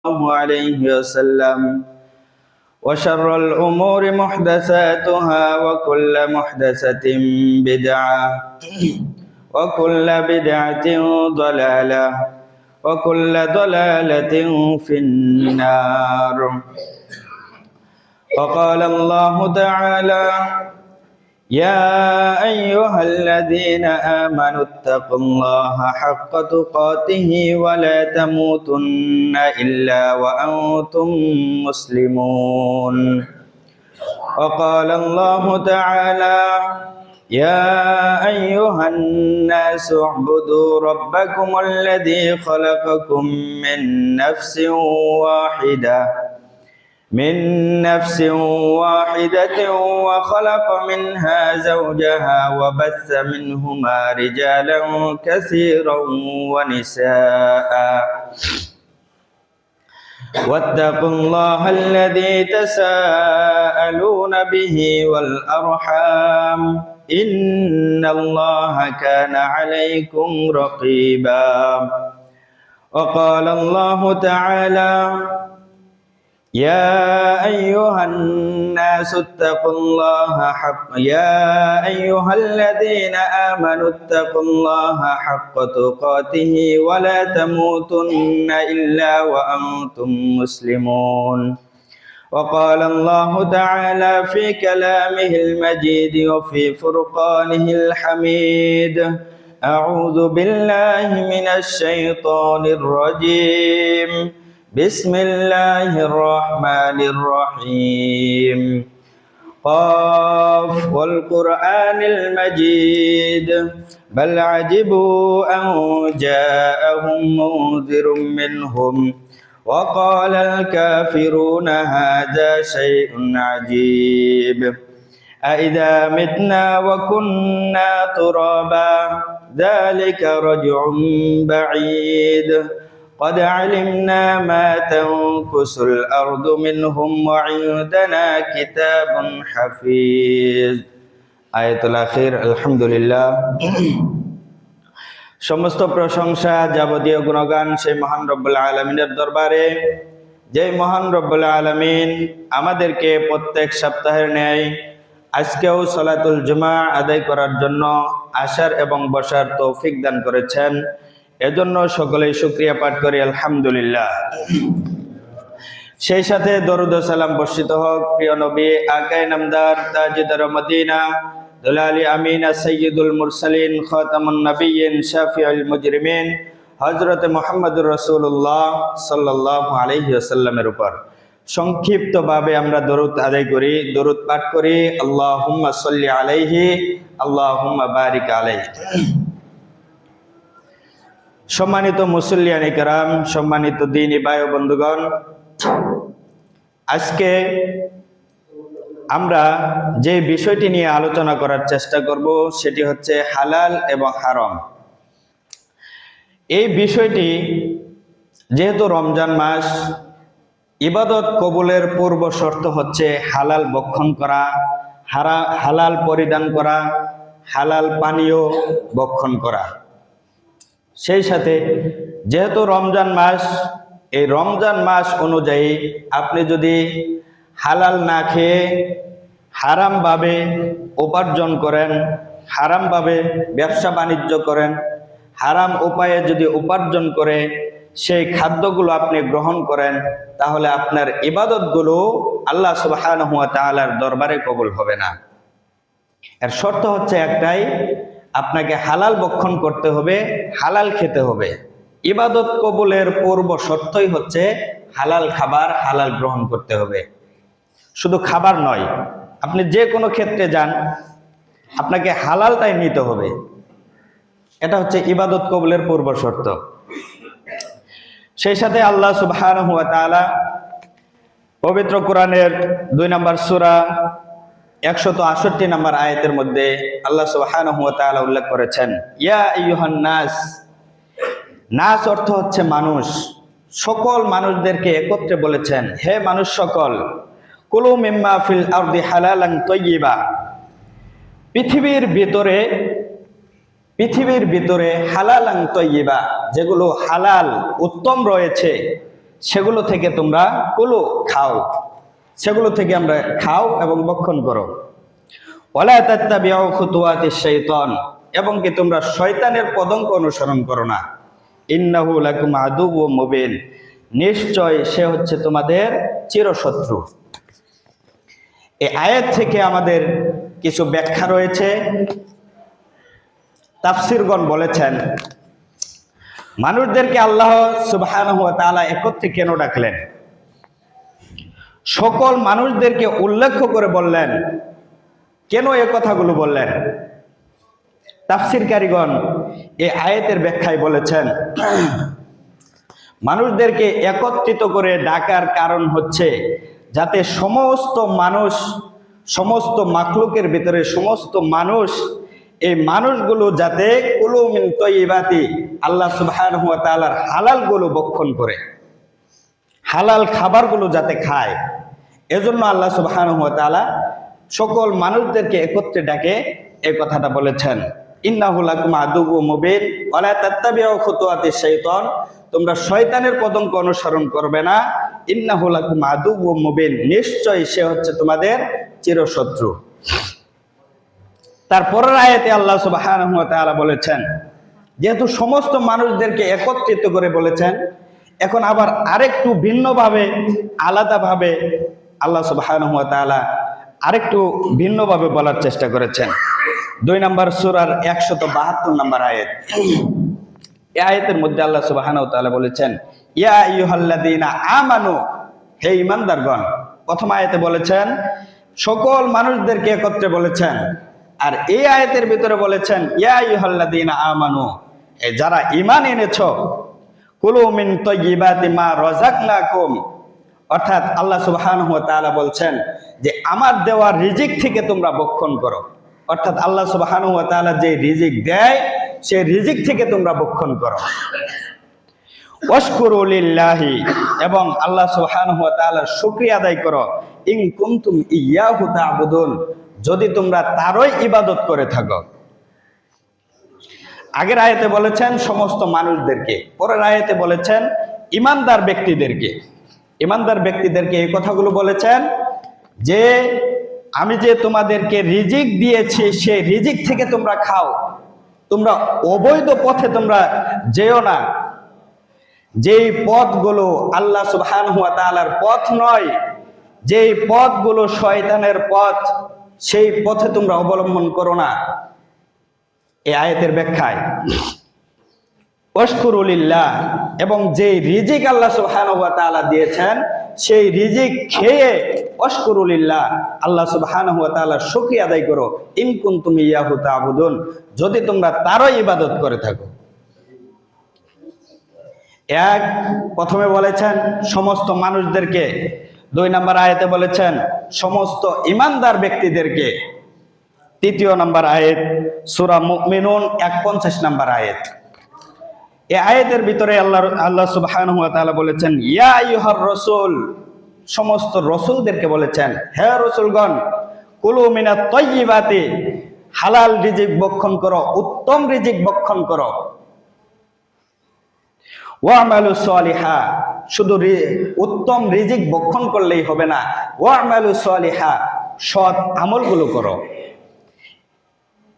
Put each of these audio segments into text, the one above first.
الله عليه وسلم وشر الأمور محدثاتها وكل محدثة بدعة وكل بدعة ضلالة وكل ضلالة في النار. وقال الله تعالى: يا أيها الذين آمنوا اتقوا الله حق تقاته ولا تموتن إلا وأنتم مسلمون. وقال الله تعالى: يا أيها الناس اعبدوا ربكم الذي خلقكم من نفس واحدة وخلق منها زوجها وبث منهما رجالا كثيرا ونساء واتقوا الله الذي تساءلون به والأرحام إن الله كان عليكم رقيبا. وقال الله تعالى: يا أيها الناس اتقوا الله يا أيها الذين آمنوا اتقوا الله حق تقاته ولا تموتن إلا وأنتم مسلمون. وقال الله تعالى في كلامه المجيد وفي فرقانه الحميد: أعوذ بالله من الشيطان الرجيم. بسم الله الرحمن الرحيم. قاف والقرآن المجيد بل عجبوا أن جاءهم منذر منهم وقال الكافرون هذا شيء عجيب. أإذا متنا وكنا ترابا ذلك رجع بعيد. قد علمنا ما تنقص الأرض منهم وعندنا كتاب حفيظ. আয়াতুল আখির। আলহামদুলিল্লাহ। সমস্ত প্রশংসা, যাবতীয় গুণগান সেই মহান রব্বুল আলামিনের দরবারে, যে মহান রব্বুল আলামিন আমাদেরকে প্রত্যেক সপ্তাহের ন্যায় আজকেও সালাতুল জুমা আদায় করার জন্য আসার এবং বসার তৌফিক দান করেছেন। এজন্য সকলেই শুকরিয়া পাঠ করি আলহামদুলিল্লাহ। সেই সাথে দরুদ ও সালাম বর্ষিত হোক প্রিয় নবী আকায়ে নামদার তাজদার মদিনা দুলালি আমিন সাইয়্যিদুল মুরসালিন খাতামুন নবিয়্যিন শাফিউল মুজরিমিন হযরত মুহাম্মদুর রাসূলুল্লাহ সাল্লাল্লাহু আলাইহি ওয়াসাল্লামের উপর। সংক্ষিপ্তভাবে আমরা দরুদ আদায় করি, দরুদ পাঠ করি। আল্লাহুম্মা সাল্লি আলাইহি আল্লাহুম্মা বারিক আলাইহি। সম্মানিত মুসল্লিয়ানে কেরাম, সম্মানিত দ্বীনী ভাই ও বন্ধুগণ, আজকে আমরা যে বিষয়টি নিয়ে আলোচনা করার চেষ্টা করব সেটি হচ্ছে হালাল এবং হারাম। এই বিষয়টি যেহেতু রমজান মাস, ইবাদত কবুলের পূর্ব শর্ত হচ্ছে হালাল ভক্ষণ করা, হালাল পরিধান করা, হালাল পানীয় ভক্ষণ করা। সেই সাথে যেহেতু রমজান মাস, এই রমজান মাস অনুযায়ী আপনি যদি হালাল না খেয়ে হারামভাবে উপার্জন করেন, হারামভাবে ব্যবসা বাণিজ্য করেন, হারাম উপায়ে যদি উপার্জন করে সেই খাদ্যগুলো আপনি গ্রহণ করেন, তাহলে আপনার ইবাদতগুলো আল্লাহ সুবহানাহু ওয়া তাআলার দরবারে কবুল হবে না। এর শর্ত হচ্ছে একটাই, আপনাকে হালাল ভক্ষণ করতে হবে, হালাল খেতে হবে। ইবাদত কবুলের পূর্ব শর্তই হচ্ছে হালাল খাবার, হালাল গ্রহণ করতে হবে। শুধু খাবার নয়, আপনি যে কোনো ক্ষেত্রে যান, আপনাকে হালালটাই নিতে হবে। এটা হচ্ছে ইবাদত কবুলের পূর্ব শর্ত। সেই সাথে আল্লাহ সুবহানাহু ওয়া তাআলা পবিত্র কোরআনের 2 নম্বর সূরা 168 নম্বর আয়াতের মধ্যে আল্লাহ সুবহানাহু ওয়া তাআলা উল্লেখ করেছেন, ইয়া আইয়ুহান নাস। নাস অর্থ হচ্ছে মানুষ, সকল মানুষদেরকে একত্রে বলেছেন, হে মানুষ সকল, কুলু মিম্মা ফিল আরদি হালালান তাইয়্যিবা। পৃথিবীর ভিতরে হালালান তাইয়্যিবা, যেগুলো হালাল উত্তম রয়েছে সেগুলো থেকে তোমরা কুলু খাও, সেগুলো থেকে আমরা খাও এবং ভক্ষণ করো। ওয়ালা তাত্তাবিউ খুতুওয়াতিশ শাইতান, এবং কি তোমরা শয়তানের পদঙ্ক অনুসরণ করো না। ইন্নাহু লাকুম আদুউম মুবিন, নিশ্চয় সে হচ্ছে তোমাদের চিরশত্রু। এই আয়াত থেকে আমাদের কিছু ব্যাখ্যা রয়েছে। তাফসীরগণ বলেছেন, মানুষদেরকে আল্লাহ সুবহানাহু ওয়া তাআলা একত্রে কেন ডাকলেন? সকল মানুষদেরকে উল্লেখ করে বললেন, কেন এই কথাগুলো বললেন? তাফসীরকারীগণ এই আয়াতের ব্যাখ্যায় বলেছেন, মানুষদেরকে একত্রিত করে ডাকার কারণ হচ্ছে যাতে সমস্ত মানুষ, সমস্ত মাখলুকের ভিতরে সমস্ত মানুষ, এই মানুষগুলো যাতে কুলু মিন তাইয়্যিবাতি, আল্লাহ সুবহানাহু ওয়া তাআলার হালালগুলো ভক্ষণ করে, হালাল খাবারগুলো যাতে খায়, এজন্য আল্লাহ সুবহানাহু ওয়া তাআলা সকল মানুষদেরকে একত্রে ডাকে এই কথাটা বলেছেন। ইন্নাহু লাকুম আদুউম মুবিন ওয়ালা তাত্তাবিউ খুতুওয়াতিশ শাইতান, তোমরা শয়তানের পদঙ্ক অনুসরণ করবে না। ইন্নাহু লাকুম আদুউম মুবিন, নিশ্চয় সে হচ্ছে তোমাদের চিরশত্রু। তারপরের আয়াতে আল্লাহ সুবহানাহু ওয়া তাআলা বলেছেন, যেহেতু সমস্ত মানুষদেরকে একত্রিত করে বলেছেন, এখন আবার আরেকটু ভিন্নভাবে, আলাদাভাবে আল্লাহ সুবহানাহু ওয়া তাআলা আরেকটু ভিন্নভাবে বলার চেষ্টা করেছেন। 2 নম্বর সূরার 172 নম্বর আয়াত। এই আয়াতের মধ্যে আল্লাহ সুবহানাহু ওয়া তাআলা বলেছেন, ইয়া আইয়ুহাল্লাযীনা আমানু, হে ঈমানদারগণ। প্রথম আয়াতে বলেছেন সকল মানুষদেরকে একত্রে বলেছেন, আর এই আয়াতের ভিতরে বলেছেন ইয়া আইয়ুহাল্লাযীনা আমানু, যারা ঈমান এনেছো, কুলু মিন তাইয়্যিবাতি মা রাযাকনাকুম, অর্থাৎ আল্লাহ সুবহানাহু ওয়া তাআলা বলছেন যে আমার দেওয়া রিজিক থেকে তোমরা ভক্ষণ করো। অর্থাৎ আল্লাহ সুবহানাহু ওয়া তাআলা যে রিজিক দেয় সেই রিজিক থেকে তোমরা ভক্ষণ করো। ওয়াশকুরু লিল্লাহি, এবং আল্লাহ সুবহানাহু ওয়া তাআলার শুকরিয়া আদায় করো। ইন কুনতুম ইয়্যাহু তা'বুদুন, যদি তোমরা তারই ইবাদত করে থাকো। আগের আয়াতে বলেছেন সমস্ত মানুষদেরকে, পরের আয়াতে বলেছেন ঈমানদার ব্যক্তিদেরকে। ঈমানদার ব্যক্তিদেরকে এই কথাগুলো বলেছেন যে আমি যে তোমাদেরকে রিজিক দিয়েছি সেই রিজিক থেকে তোমরা খাও, তোমরা অবৈধ পথে তোমরা যেও না। যেই পথগুলো আল্লাহ সুবহানাহু ওয়া তাআলার পথ নয়, যেই পথগুলো শয়তানের পথ, সেই পথে তোমরা অবলম্বন করো না। এই আয়াতের ব্যাখ্যায় ওয়াশকুরু লিল্লাহ, এবং যেই রিজিক আল্লাহ সুবহানাহু ওয়া তাআলা দিয়েছেন সেই রিজিক খেয়ে ওয়াশকুরু লিল্লাহ, আল্লাহ সুবহানাহু ওয়া তাআলার শুকরিয়া আদায় করো। ইন কুনতুম ইয়্যাহু তা'বুদুন, যদি তোমরা তারই ইবাদত করে থাকো। এক, প্রথমে বলেছেন সমস্ত মানুষদেরকে, 2 নম্বর আয়াতে বলেছেন সমস্ত ঈমানদার ব্যক্তিদেরকে। 3 নম্বর আয়াত সূরা মুমিনুন 51 নম্বর আয়াত। এই আয়াতের ভিতরে আল্লাহ সুবহানাহু ওয়া তাআলা বলেছেন ইয়া আইয়ুহার রাসূল, সমস্ত রাসূলদেরকে বলেছেন হে রাসূলগণ, কুলু মিনাত তাইয়্যিবাতি, হালাল রিজিক ভক্ষণ করো, উত্তম রিজিক ভক্ষণ করো। ওয়া'মালু সালিহা, শুধু উত্তম রিজিক ভক্ষণ করলেই হবে না, ওয়া'মালু সালিহা, সৎ আমলগুলো করো।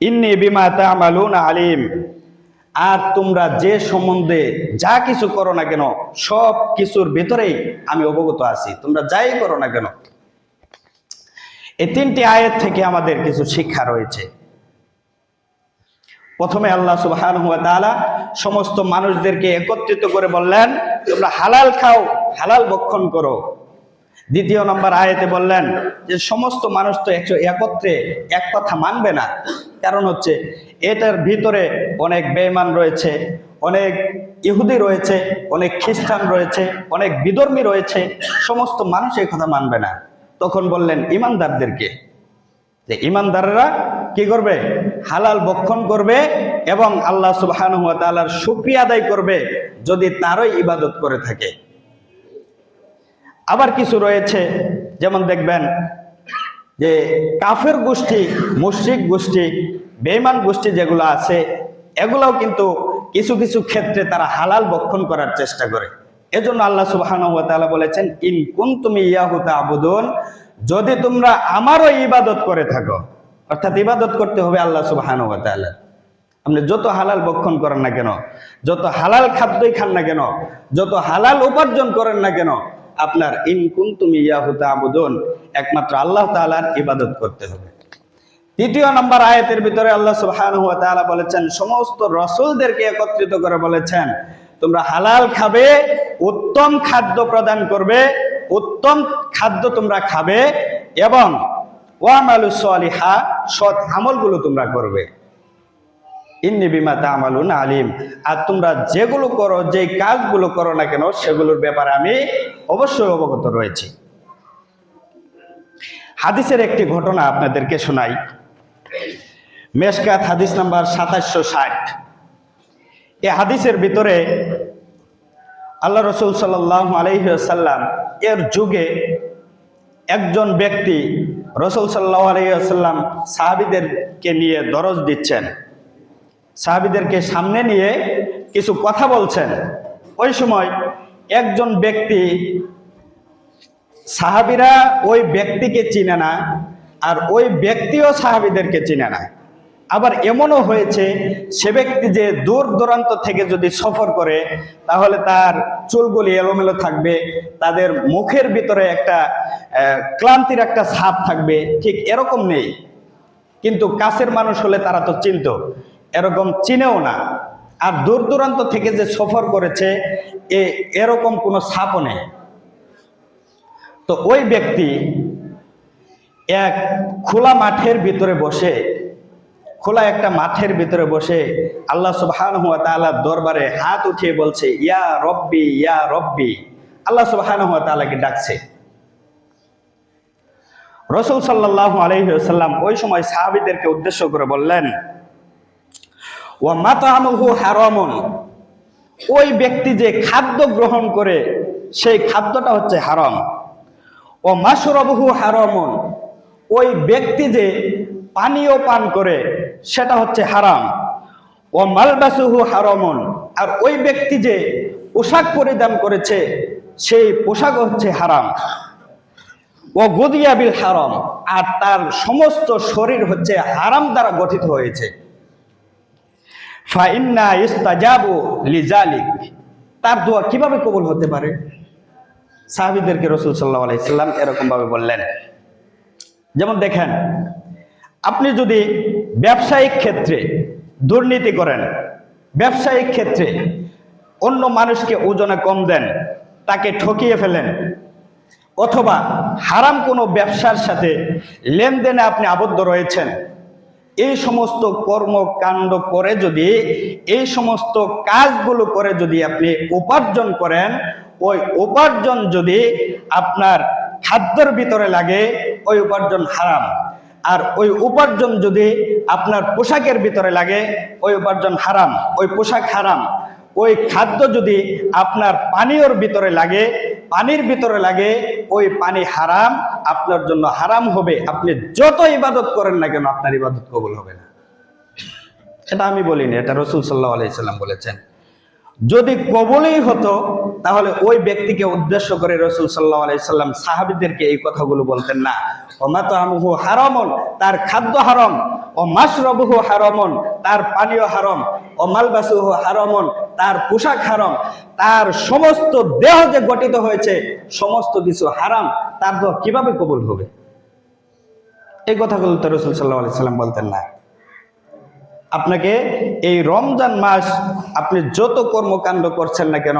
ইন্নী বিমা তা'মালুনা আলিম, আর তোমরা যে সম্বন্ধে যা কিছু করো না কেন সব কিছুর ভিতরেই আমি অবগত আছি, তোমরা যাই করো না কেন। এই 3টি আয়াত থেকে আমাদের কিছু শিক্ষা রয়েছে। প্রথমে আল্লাহ সুবহানাহু ওয়া তাআলা সমস্ত মানুষদেরকে একত্রিত করে বললেন তোমরা হালাল খাও, হালাল ভক্ষণ করো। 2 নম্বর আয়াতে বললেন যে সমস্ত মানুষ তো একত্রে এক কথা মানবে না, কারণ হচ্ছে এটার ভিতরে অনেক বেঈমান রয়েছে, অনেক ইহুদি রয়েছে, অনেক খ্রিস্টান রয়েছে, অনেক বিধর্মী রয়েছে, সমস্ত মানুষ এই কথা মানবে না। তখন বললেন ঈমানদারদেরকে, যে ঈমানদাররা কি করবে? হালাল ভক্ষণ করবে এবং আল্লাহ সুবহানাহু ওয়া তাআলার শুকরিয়া আদায় করবে যদি তারই ইবাদত করে থাকে। আবার কিছু রয়েছে, যেমন দেখবেন যে কাফের গোষ্ঠী, মুশরিক গোষ্ঠী, বেঈমান গোষ্ঠী যেগুলো আছে, এগুলাও কিন্তু কিছু কিছু ক্ষেত্রে তারা হালাল ভক্ষণ করার চেষ্টা করে। এজন্য আল্লাহ সুবহানাহু ওয়া তাআলা বলেছেন, ইন কুনতুম ইয়াহু তা'বুদুন, যদি তোমরা আমারও ইবাদত করে থাকো, অর্থাৎ ইবাদত করতে হবে আল্লাহ সুবহানাহু ওয়া তাআলা। আপনি যত হালাল ভক্ষণ করেন না কেন, যত হালাল খাদ্যই খান না কেন, যত হালাল উপার্জন করেন না কেন, আপনার ইন কুনতুম ইয়াহু তা'বুদুন, একমাত্র আল্লাহ তাআলার ইবাদত করতে হবে। তৃতীয় নম্বর আয়াতের ভিতরে আল্লাহ সুবহানাহু ওয়া তাআলা বলেছেন, সমস্ত রাসূলদেরকে একত্রিত করে বলেছেন, তোমরা হালাল খাবে, উত্তম খাদ্য প্রদান করবে, উত্তম খাদ্য তোমরা খাবে, এবং ওয়ামালুস সালিহা, সৎ আমলগুলো তোমরা করবে। ইন্নী বিমা তা'মালুন আলিম, আর তোমরা যেগুলো করো, যে কাজগুলো করো না কেন, সেগুলোর ব্যাপারে আমি অবশ্যই অবগত রয়েছি। হাদিসের একটি ঘটনা আপনাদেরকে শোনাই। মেশকাত হাদিস নাম্বার 2760। এই হাদিসের ভিতরে আল্লাহ রাসূল সাল্লাল্লাহু আলাইহি ওয়াসাল্লাম এর যুগে একজন ব্যক্তি রাসূল সাল্লাল্লাহু আলাইহি ওয়াসাল্লাম সাহাবীদেরকে নিয়ে দরজ দিচ্ছেন, সাহাবীদেরকে সামনে নিয়ে কিছু কথা বলছেন। ওই সময় একজন ব্যক্তি, সাহাবীরা ওই ব্যক্তিকে চিনে না, আর ওই ব্যক্তিও সাহাবীদেরকে চিনে না। আবার এমনও হয়েছে, সে ব্যক্তি যে দূর দূরান্ত থেকে যদি সফর করে, তাহলে তার চুলগুলি এলোমেলো থাকবে, তাদের মুখের ভিতরে একটা ক্লান্তির একটা ছাপ থাকবে, ঠিক এরকম নেই। কিন্তু কাছের মানুষ হলে তারা তো চিনত, এরকম চিনেও না। আর দূর দূরান্ত থেকে যে সফর করেছে, এরকম কোনো ছাপও নেই। তো ওই ব্যক্তি এক খোলা মাঠের ভিতরে বসে, খোলা একটা মাঠের ভিতরে বসে আল্লাহ সুবহানাহু ওয়া তাআলার দরবারে হাত উঠিয়ে বলছে, ইয়া রব্বি ইয়া রব্বি, আল্লাহ সুবহানাহু ওয়া তাআলাকে ডাকছে। রাসূল সাল্লাল্লাহু আলাইহি ওয়াসাল্লাম ওই সময় সাহাবীদেরকে উদ্দেশ্য করে বললেন, ওয়া মাতআমুহু হারামুন, ওই ব্যক্তি যে খাদ্য গ্রহণ করে সেই খাদ্যটা হচ্ছে হারাম। ও মাশরাবুহু হারামুন, ওই ব্যক্তি যে পানীয় পান করে সেটা হচ্ছে হারাম। ও মালবাসুহু হারামুন, আর ওই ব্যক্তি যে পোশাক পরিধান করেছে সেই পোশাক হচ্ছে হারাম। ও গুদিয়া বিল হারাম, আর তার সমস্ত শরীর হচ্ছে হারাম দ্বারা গঠিত হয়েছে। ফাইন্না ইস্তাজাবু লিজালিক, তার দোয়া কিভাবে কবুল হতে পারে? সাহাবীদেরকে রাসূল সাল্লাল্লাহু আলাইহি সাল্লাম এরকম ভাবে বললেন। যেমন দেখেন, আপনি যদি ব্যবসায়িক ক্ষেত্রে দুর্নীতি করেন, ব্যবসায়িক ক্ষেত্রে অন্য মানুষকে ওজনে কম দেন, তাকে ঠকিয়ে ফেলেন, অথবা হারাম কোনো ব্যবসার সাথে লেনদেনে আপনি আবদ্ধ রয়েছেন, এই সমস্ত কর্মকাণ্ড করে যদি, এই সমস্ত কাজগুলো করে যদি আপনি উপার্জন করেন, ওই উপার্জন যদি আপনার খাদ্যের ভিতরে লাগে, ওই উপার্জন হারাম। আর ওই উপার্জন যদি আপনার পোশাকের ভিতরে লাগে, ওই উপার্জন হারাম, ওই পোশাক হারাম। ওই খাদ্য যদি আপনার পানীয়র ভিতরে লাগে, পানির ভিতরে লাগে, ওই পানি হারাম, আপনার জন্য হারাম হবে। আপনি যত ইবাদত করেন না কেন, আপনার ইবাদত কবুল হবে না। এটা আমি বলিনি, এটা রাসূল সাল্লাল্লাহু আলাইহি সাল্লাম বলেছেন। যদি কবুলই হতো, তাহলে ওই ব্যক্তিকে উদ্দেশ্য করে রাসূল সাল্লাল্লাহু আলাইহি সাল্লাম সাহাবীদেরকে এই কথাগুলো বলতেন না। ও মাতআমুহু হারামুন, তার খাদ্য হারাম। ও মাশরাবুহু হারামুন, তার পানীয় হারাম। ও মালবাসুহু হারামুন, তার পোশাক হারাম। তার সমস্ত দেহ যে গঠিত হয়েছে, সমস্ত কিছু হারাম, তার দোয়া কিভাবে কবুল হবে? এই কথাগুলো তো রাসূল সাল্লাল্লাহু আলাইহি সাল্লাম বলতেন না। আপনাকে এই রমজান মাস আপনি যত কর্মকাণ্ড করছেন না কেন,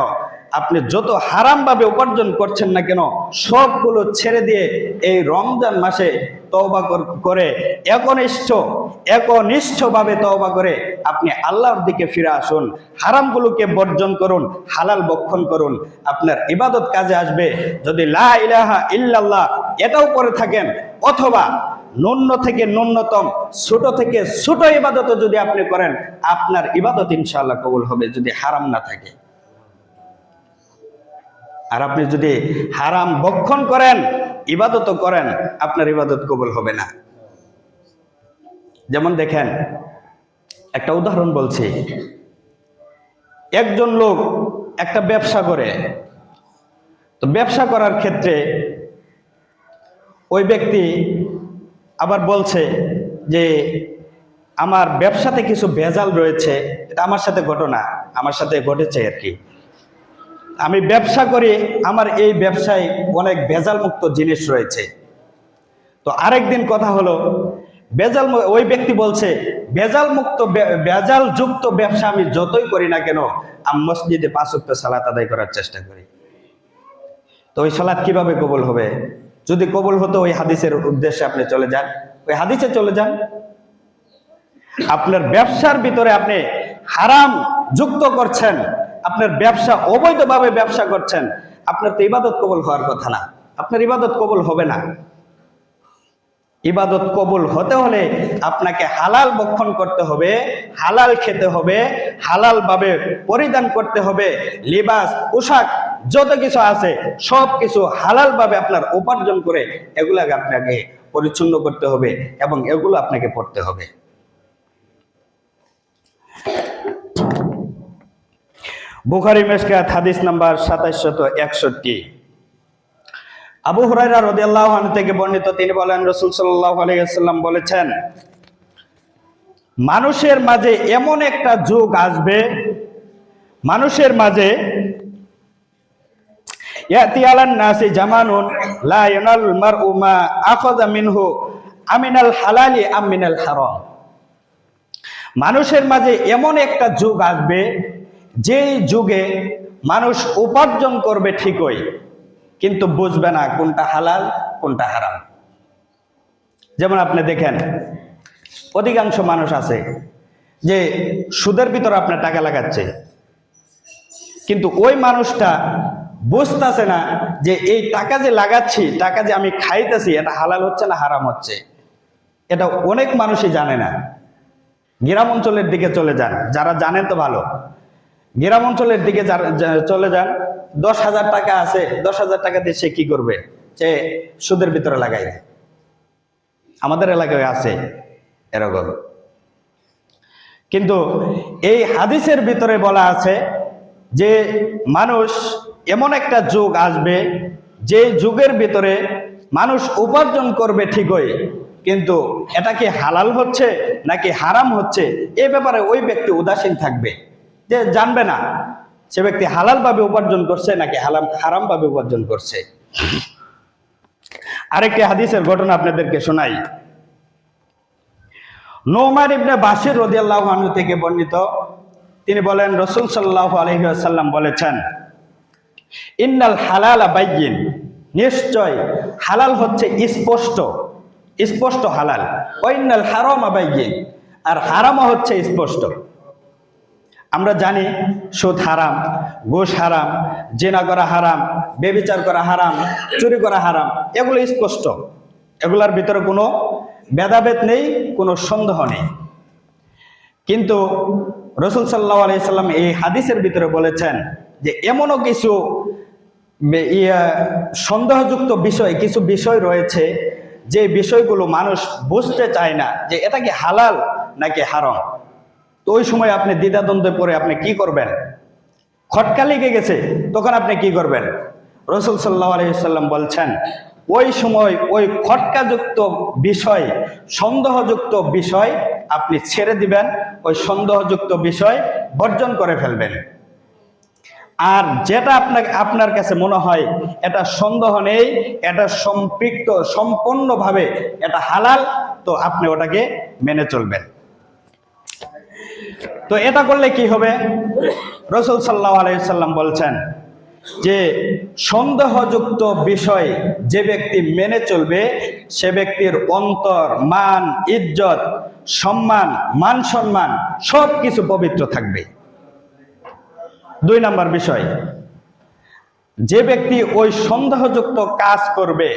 আপনি যত হারামভাবে উপার্জন করছেন না কেন, সবগুলো ছেড়ে দিয়ে এই রমজান মাসে তওবা করে একনিষ্ঠভাবে তওবা করে আপনি আল্লাহর দিকে ফিরে আসুন। হারামগুলোকে বর্জন করুন, হালাল ভক্ষণ করুন, আপনার ইবাদত কাজে আসবে। যদি লা ইলাহা ইল্লাল্লাহ এটাও করে থাকেন, অথবা ন্যূন থেকে ন্যূনতম, ছোট থেকে ছোট ইবাদত যদি আপনি করেন, আপনার ইবাদত ইনশাআল্লাহ কবুল হবে, যদি হারাম না থাকে। আর আপনি যদি হারাম ভক্ষণ করেন, ইবাদত করেন, আপনার ইবাদত কবুল হবে না। যেমন দেখেন, একটা উদাহরণ বলছি। একজন লোক একটা ব্যবসা করে, তো ব্যবসা করার ক্ষেত্রে ওই ব্যক্তি আবার বলছে যে আমার ব্যবসাতে কিছু ভেজাল রয়েছে, এটা আমার সাথে ঘটনা, আমার সাথে ঘটেছে আর কি। আমি ব্যবসা করি, আমার এই ব্যবসায় অনেক ভেজাল মুক্ত জিনিস রয়েছে। তো আরেকদিন কথা হলো, ওই ব্যক্তি বলছে ভেজাল যুক্ত ব্যবসা আমি যতই করি না কেন, আমি মসজিদে 5 ওয়াক্ত সালাত আদায় করার চেষ্টা করি। তো ওই সালাত কিভাবে কবুল হবে? যদি কবুল হতো ওই হাদিসের উদ্দেশ্যে আপনি চলে যান, ওই হাদিসে চলে যান। আপনার ব্যবসার ভিতরে আপনি হারাম যুক্ত করছেন, আপনার ব্যবসা অবৈধভাবে ব্যবসা করছেন, আপনার তো ইবাদত কবুল হওয়ার কথা না, আপনার ইবাদত কবুল হবে না। ইবাদত কবুল হতে হলে আপনাকে হালাল ভক্ষণ করতে হবে, হালাল খেতে হবে, হালাল ভাবে পরিধান করতে হবে, লিবাস পোশাক যত কিছু আছে সব কিছু হালাল ভাবে আপনার উপার্জন করে এগুলাকে আপনাকে পরিচ্ছন্ন করতে হবে এবং এগুলো আপনাকে পড়তে হবে। বুখারী মিশকাত হাদিস নাম্বার 2761। আবু হুরায়রা রাদিয়াল্লাহু আনহু থেকে বর্ণিত, তিনি বলেন রাসূল সাল্লাল্লাহু আলাইহি ওয়াসাল্লাম বলেছেন, মানুষের মাঝে এমন একটা যুগ আসবে, মানুষের মাঝে ইয়াতি আলান নাসি জামানুন লা ইয়ানালুল মারউ মা আখাযা মিনহু আমিনাল হালালি আম মিনাল হারাম। মানুষের মাঝে এমন একটা যুগ আসবে, যেই যুগে মানুষ উপার্জন করবে ঠিকই, কিন্তু বুঝবে না কোনটা হালাল কোনটা হারাম। যেমন আপনি দেখেন, অধিকাংশ মানুষ আছে যে সুদের ভিতরে আপনার টাকা লাগাচ্ছে, কিন্তু ওই মানুষটা বুঝতেছে না যে এই টাকা যে লাগাচ্ছি, টাকা যে আমি খাইতেছি, এটা হালাল হচ্ছে না হারাম হচ্ছে, এটা অনেক মানুষই জানে না। গ্রাম অঞ্চলের দিকে চলে যান, যারা জানেন তো ভালো, গ্রাম অঞ্চলের দিকে চলে যান, 10,000 টাকা আছে, 10,000 টাকা দিয়ে সে কি করবে? সে সুদের ভিতরে লাগাই দেয়। আমাদের এলাকায় আছে এরকম। কিন্তু এই হাদিসের ভিতরে বলা আছে যে মানুষ এমন একটা যুগ আসবে, যে যুগের ভিতরে মানুষ উপার্জন করবে ঠিকই, কিন্তু এটা কি হালাল হচ্ছে নাকি হারাম হচ্ছে এই ব্যাপারে ওই ব্যক্তি উদাসীন থাকবে, যে জানবে না সে ব্যক্তি হালাল ভাবে উপার্জন করছে নাকি হারাম ভাবে উপার্জন করছে। আরেকটি হাদিসের ঘটনা আপনাদেরকে শোনাই। নোমান ইবনে বাশির রাদিয়াল্লাহু আনহু থেকে বর্ণিত, তিনি বলেন রাসূল সাল্লাল্লাহু আলাইহি ওয়াসাল্লাম বলেছেন, ইন্নাল হালালা বাইয়িন, নিশ্চয় হালাল হচ্ছে স্পষ্ট, স্পষ্ট হালাল। ওয়া ইন্নাল হারামা বাইয়িন, আর হারামও হচ্ছে স্পষ্ট। আমরা জানি সুদ হারাম, ঘুষ হারাম, জিনা করা হারাম, ব্যভিচার করা হারাম, চুরি করা হারাম, এগুলো স্পষ্ট, এগুলোর ভিতরে কোনো ভেদাভেদ নেই, কোনো সন্দেহ নেই। কিন্তু রাসূল সাল্লাল্লাহু আলাইহি সাল্লাম এই হাদিসের ভিতরে বলেছেন যে এমনও কিছু সন্দেহযুক্ত বিষয়, কিছু বিষয় রয়েছে যে বিষয়গুলো মানুষ বুঝতে চায় না যে এটা কি হালাল নাকি হারাম। তো ওই সময় আপনি দ্বিধাদ্বন্দ্বে পড়ে আপনি কি করবেন? খটকা লেগে গেছে, তখন আপনি কি করবেন? রাসূল সাল্লাল্লাহু আলাইহি সাল্লাম বলছেন, ওই সময় ওই খটকাযুক্ত বিষয়, সন্দেহযুক্ত বিষয় আপনি ছেড়ে দিবেন, ওই সন্দেহযুক্ত বিষয় বর্জন করে ফেলবেন। আর যেটা আপনার কাছে মনে হয় এটা সন্দেহ নেই, এটা সম্পৃক্ত সম্পূর্ণভাবে এটা হালাল, তো আপনি ওটাকে মেনে চলবেন। তো এটা করলে কি হবে? রাসূল সাল্লাল্লাহু আলাইহি সাল্লাম বলছেন যে সন্দেহযুক্ত বিষয় যে ব্যক্তি মেনে চলবে, সে ব্যক্তির অন্তর, মান, ইজ্জত, সম্মান, মান সম্মান সব কিছু পবিত্র থাকবে। 2 নম্বর বিষয়, যে ব্যক্তি ওই সন্দেহযুক্ত কাজ করবে,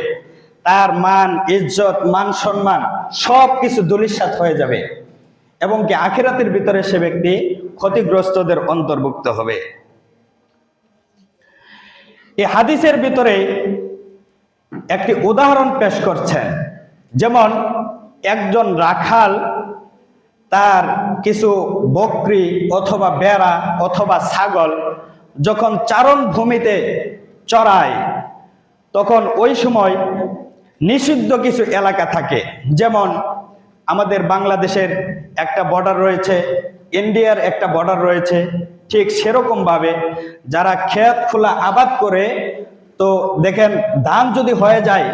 তার মান, ইজ্জত, মান সম্মান সব কিছু ধূলিসাৎ হয়ে যাবে এবং কি আখিরাতের ভিতরে সে ব্যক্তি ক্ষতিগ্রস্তদের অন্তর্ভুক্ত হবে। এই হাদিসের ভিতরে একটি উদাহরণ পেশ করছেন, যেমন একজন রাখাল তার কিছু বকরি অথবা বেড়া অথবা ছাগল যখন চারণ ভূমিতে চড়ায়, তখন ওই সময় নিষিদ্ধ কিছু এলাকা থাকে, যেমন আমাদের বাংলাদেশের একটা বর্ডার রয়েছে, ইন্ডিয়ার একটা বর্ডার রয়েছে, ঠিক সেরকম ভাবে যারা ক্ষেত খোলা আবাদ করে, তো দেখেন ধান যদি হয়ে যায়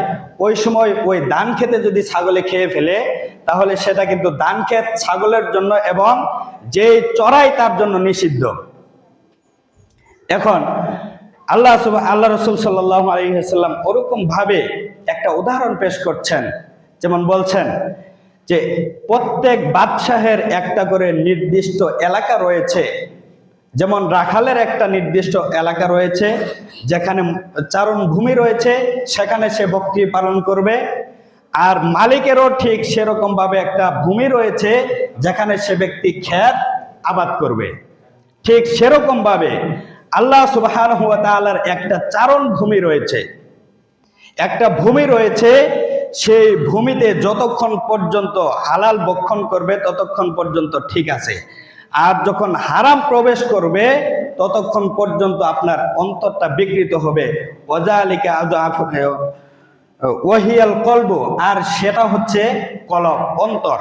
ওই সময় ওই ধান খেতে যদি ছাগলে খেয়ে ফেলে, তাহলে সেটা কিন্তু ধান ক্ষেত ছাগলের জন্য এবং যে চড়াই তার জন্য নিষিদ্ধ। এখন আল্লাহ রসুল সাল্লাল্লাহু আলাইহি ওয়াসাল্লাম ওরকম ভাবে একটা উদাহরণ পেশ করছেন, যেমন বলছেন যে প্রত্যেক বাদশাহের একটা করে নির্দিষ্ট এলাকা রয়েছে, যেমন রাখালের একটা নির্দিষ্ট এলাকা রয়েছে যেখানে চারণ ভূমি রয়েছে, সেখানে সে বকরি পালন করবে। আর মালিকেরও ঠিক সেরকম ভাবে একটা ভূমি রয়েছে যেখানে সে ব্যক্তি ক্ষেত আবাদ করবে। ঠিক সেরকম ভাবে আল্লাহ সুবহানাহু ওয়া তাআলার একটা চারণ ভূমি রয়েছে, একটা ভূমি রয়েছে, সেই ভূমিতে যতক্ষণ পর্যন্ত হালাল ভক্ষণ করবে ততক্ষণ পর্যন্ত ঠিক আছে, আর যখন হারাম প্রবেশ করবে ততক্ষণ পর্যন্ত আপনার অন্তরটা বিকৃত হবে। ওয়াজালিকা ওয়াহিয়াল কলবু, আর সেটা হচ্ছে কলব, অন্তর।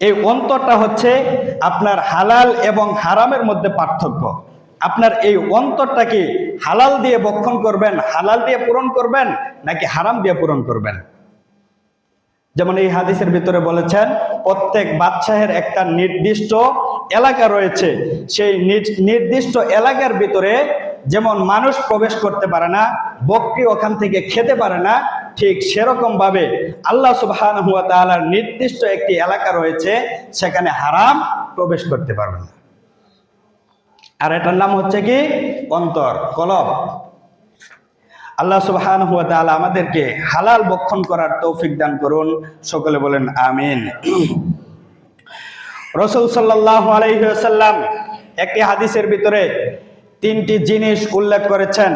এই অন্তরটা হচ্ছে আপনার হালাল এবং হারামের মধ্যে পার্থক্য। আপনার এই অন্তরটা কি হালাল দিয়ে ভক্ষণ করবেন, হালাল দিয়ে পূরণ করবেন, নাকি হারাম দিয়ে পূরণ করবেন? যেমন এই হাদিসের ভিতরে বলেছেন প্রত্যেক বাদশাহের একটা নির্দিষ্ট এলাকা রয়েছে, সেই নির্দিষ্ট এলাকার ভিতরে যেমন মানুষ প্রবেশ করতে পারে না, বকরি ওখান থেকে খেতে পারে না, ঠিক সেরকম ভাবে আল্লাহ সুবহানাহু ওয়া তাআলার নির্দিষ্ট একটি এলাকা রয়েছে, সেখানে হারাম প্রবেশ করতে পারবে না। আর এটার নাম হচ্ছে কি? অন্তর, কলব। আল্লাহ সুবহানাহু ওয়া তাআলা আমাদেরকে হালাল ভক্ষণ করার তৌফিক দান করুন, সকলে বলেন আমিন। রাসূল সাল্লাল্লাহু আলাইহি ওয়াসাল্লাম একটি হাদিসের ভিতরে তিনটি জিনিস উল্লেখ করেছেন,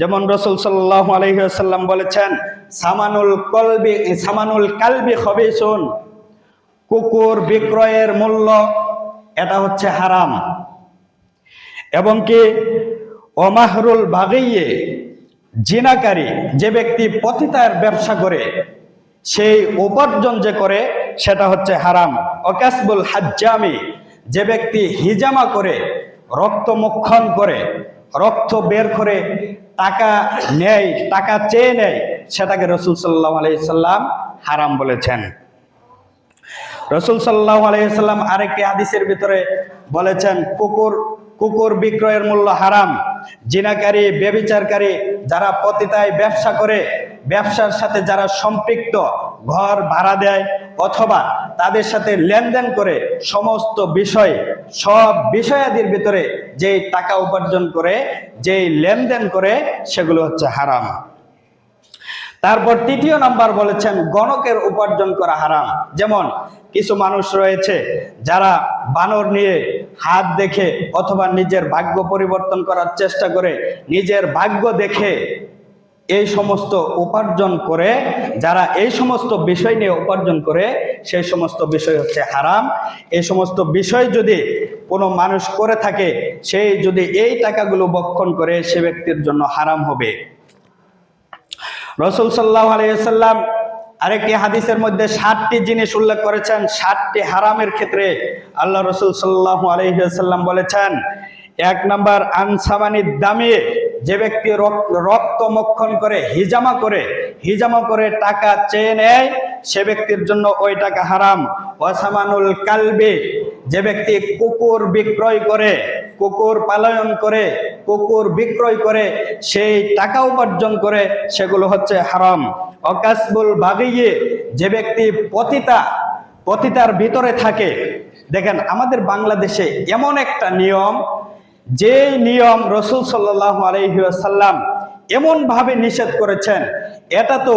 যেমন রাসূল সাল্লাল্লাহু আলাইহি ওয়াসাল্লাম বলেছেন সামানুল কালবি খবিসুন, কুকুর বিক্রয়ের মূল্য এটা হচ্ছে হারাম, এবং কি ওমাহরুল বাগিয়ে, জিনাকারী, যে ব্যক্তি পতিতার ব্যবসা করে সেই উপার্জন যে করে সেটা হচ্ছে হারাম। ওকাসবুল হাজ্জামি, যে ব্যক্তি হিজামা করে, রক্ত মোক্ষণ করে, রক্ত বের করে টাকা নেয়, টাকা চেয়ে নেয়, সেটাকে রাসূল সাল্লাল্লাহু আলাইহি সাল্লাম হারাম বলেছেন। রাসূল সাল্লাল্লাহু আলাইহি সাল্লাম আরেকটি হাদিসের ভিতরে বলেছেন কুকুর বিক্রয়ের মূল্য হারাম। জিনাকারী, ব্যভিচারকারী, যারা পতিতায় ব্যবসা করে, ব্যবসার সাথে যারা সম্পৃক্ত, ঘর ভাড়া দেয় অথবা তাদের সাথে লেনদেন করে, সমস্ত বিষয়, সব বিষয়াদির ভিতরে যেই টাকা উপার্জন করে, যেই লেনদেন করে, সেগুলো হচ্ছে হারাম। তারপর তৃতীয় নাম্বার বলেছেন গণকের উপার্জন করা হারাম। যেমন কিছু মানুষ রয়েছে যারা বানর নিয়ে হাত দেখে অথবা নিজের ভাগ্য পরিবর্তন করার চেষ্টা করে, নিজের ভাগ্য দেখে এই সমস্ত উপার্জন করে, যারা এই সমস্ত বিষয় নিয়ে উপার্জন করে, সেই সমস্ত বিষয় হচ্ছে হারাম। এই সমস্ত বিষয় যদি কোনো মানুষ করে থাকে, সেই যদি এই টাকাগুলো ভক্ষণ করে, সে ব্যক্তির জন্য হারাম হবে। রাসূল সাল্লাল্লাহু আলাইহি ওয়াসাল্লাম আরেকটি হাদিসের মধ্যে 7টি জিনিস উল্লেখ করেছেন। 7টি হারামের ক্ষেত্রে আল্লাহ রাসূল সাল্লাল্লাহু আলাইহি ওয়াসাল্লাম বলেছেন, 1 নাম্বার আনসামানিদ দামি, যে ব্যক্তি রক্ত মোক্ষণ করে, হিজামা করে টাকা চেয়ে নেয়, সে ব্যক্তির জন্য ওই টাকা হারাম। ওয়াসামানুল কালবি, যে ব্যক্তি কুকুর বিক্রয় করে, কুকুর পালন করে, কুকুর বিক্রয় করে সেই টাকা উপার্জন করে, সেগুলো হচ্ছে হারাম। অকাসবুল বাগিয়ে, যে ব্যক্তি পতিতার ভিতরে থাকে। দেখেন আমাদের বাংলাদেশে এমন একটা নিয়ম, যে নিয়ম রাসূল সাল্লাল্লাহু আলাইহি ওয়াসাল্লাম এমন ভাবে নিষেধ করেছেন, এটা তো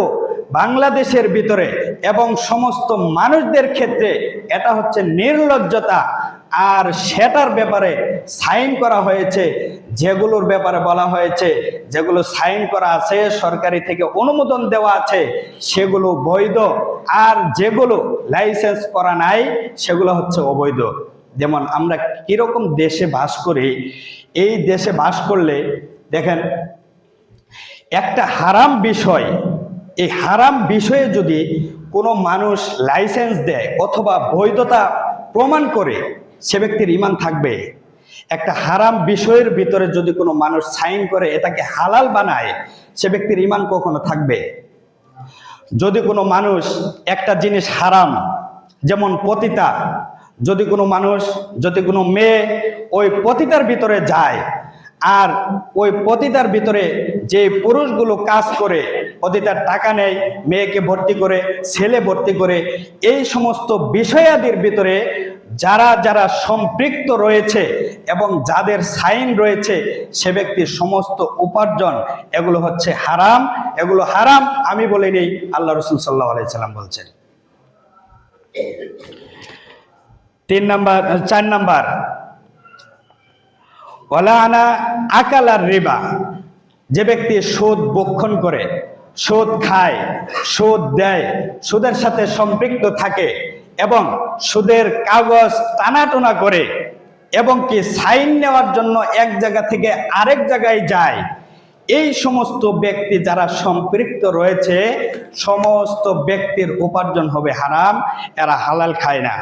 বাংলাদেশের ভিতরে এবং সমস্ত মানুষদের ক্ষেত্রে এটা হচ্ছে নির্লজ্জতা। আর সেটার ব্যাপারে সাইন করা হয়েছে, যেগুলোর ব্যাপারে বলা হয়েছে, যেগুলো সাইন করা আছে, সরকারি থেকে অনুমোদন দেওয়া আছে, সেগুলো বৈধ, আর যেগুলো লাইসেন্স করা নাই সেগুলো হচ্ছে অবৈধ। যেমন আমরা কিরকম দেশে বাস করি, এই দেশে বাস করলে দেখেন একটা হারাম বিষয়, এই হারাম বিষয়ে যদি কোনো মানুষ লাইসেন্স দেয় অথবা বৈধতা প্রমাণ করে, সে ব্যক্তির ঈমান থাকবে। একটা হারাম বিষয়ের ভিতরে যদি কোনো মানুষ সাইন করে এটাকে হালাল বানায়, সে ব্যক্তির ঈমান কখনো থাকবে। যদি কোনো মানুষ একটা জিনিস হারাম, যেমন পতিতা, যদি কোনো মেয়ে ওই পতিতার ভিতরে যায়, আর ওই পতিতার ভিতরে যে পুরুষগুলো কাজ করে, পতিতার টাকা নেয়, মেয়েকে ভর্তি করে, ছেলে ভর্তি করে, এই সমস্ত বিষয়াদির ভিতরে যারা যারা সম্পৃক্ত রয়েছে এবং যাদের সাইন রয়েছে, সে ব্যক্তির সমস্ত উপার্জন এগুলো হচ্ছে হারাম। এগুলো হারাম আমি বলিনি, আল্লাহ রাসূল সাল্লাল্লাহু আলাইহি সাল্লাম বলছেন। 4 নাম্বার, ওয়ালানা আকালার রিবা, যে ব্যক্তি সুদ ভক্ষণ করে, সুদ খায়, সুদ দেয়, সুদের সাথে সম্পৃক্ত থাকে এবং সুদের কাগজ টানাটোনা করে এবং কি সাইন নেওয়ার জন্য এক জায়গা থেকে আরেক জায়গায় যায়, এই সমস্ত ব্যক্তি যারা সম্পৃক্ত রয়েছে, সমস্ত ব্যক্তির উপার্জন হবে হারাম, এরা হালাল খায় না।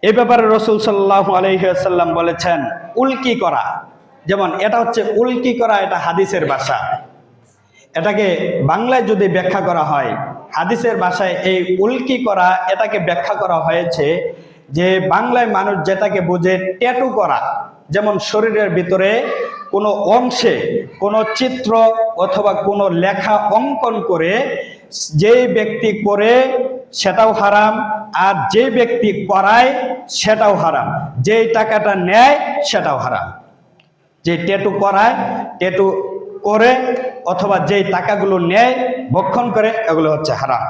এ ব্যাপারে রাসূল সাল্লাল্লাহু আলাইহি ওয়াসাল্লাম বলেছেন, উল্কি করা, যেমন এটা হচ্ছে উল্কি করা, এটা হাদিসের ভাষা। এটাকে বাংলায় যদি ব্যাখ্যা করা হয়, হাদিসের ভাষায় এই উল্কি করা এটাকে ব্যাখ্যা করা হয়েছে যে বাংলায় মানুষ যেটাকে বোঝে ট্যাটু করা, যেমন শরীরের ভিতরে কোনো অংশে কোনো চিত্র অথবা কোনো লেখা অঙ্কন করে, যে ব্যক্তি করে সেটাও হারাম, আর যে ব্যক্তি করায় সেটাও হারাম, যেই টাকাটা নেয় সেটাও হারাম। যে ট্যাটু করায়, ট্যাটু করে অথবা যেই টাকাগুলো নেয়, ভক্ষণ করে, এগুলো হচ্ছে হারাম।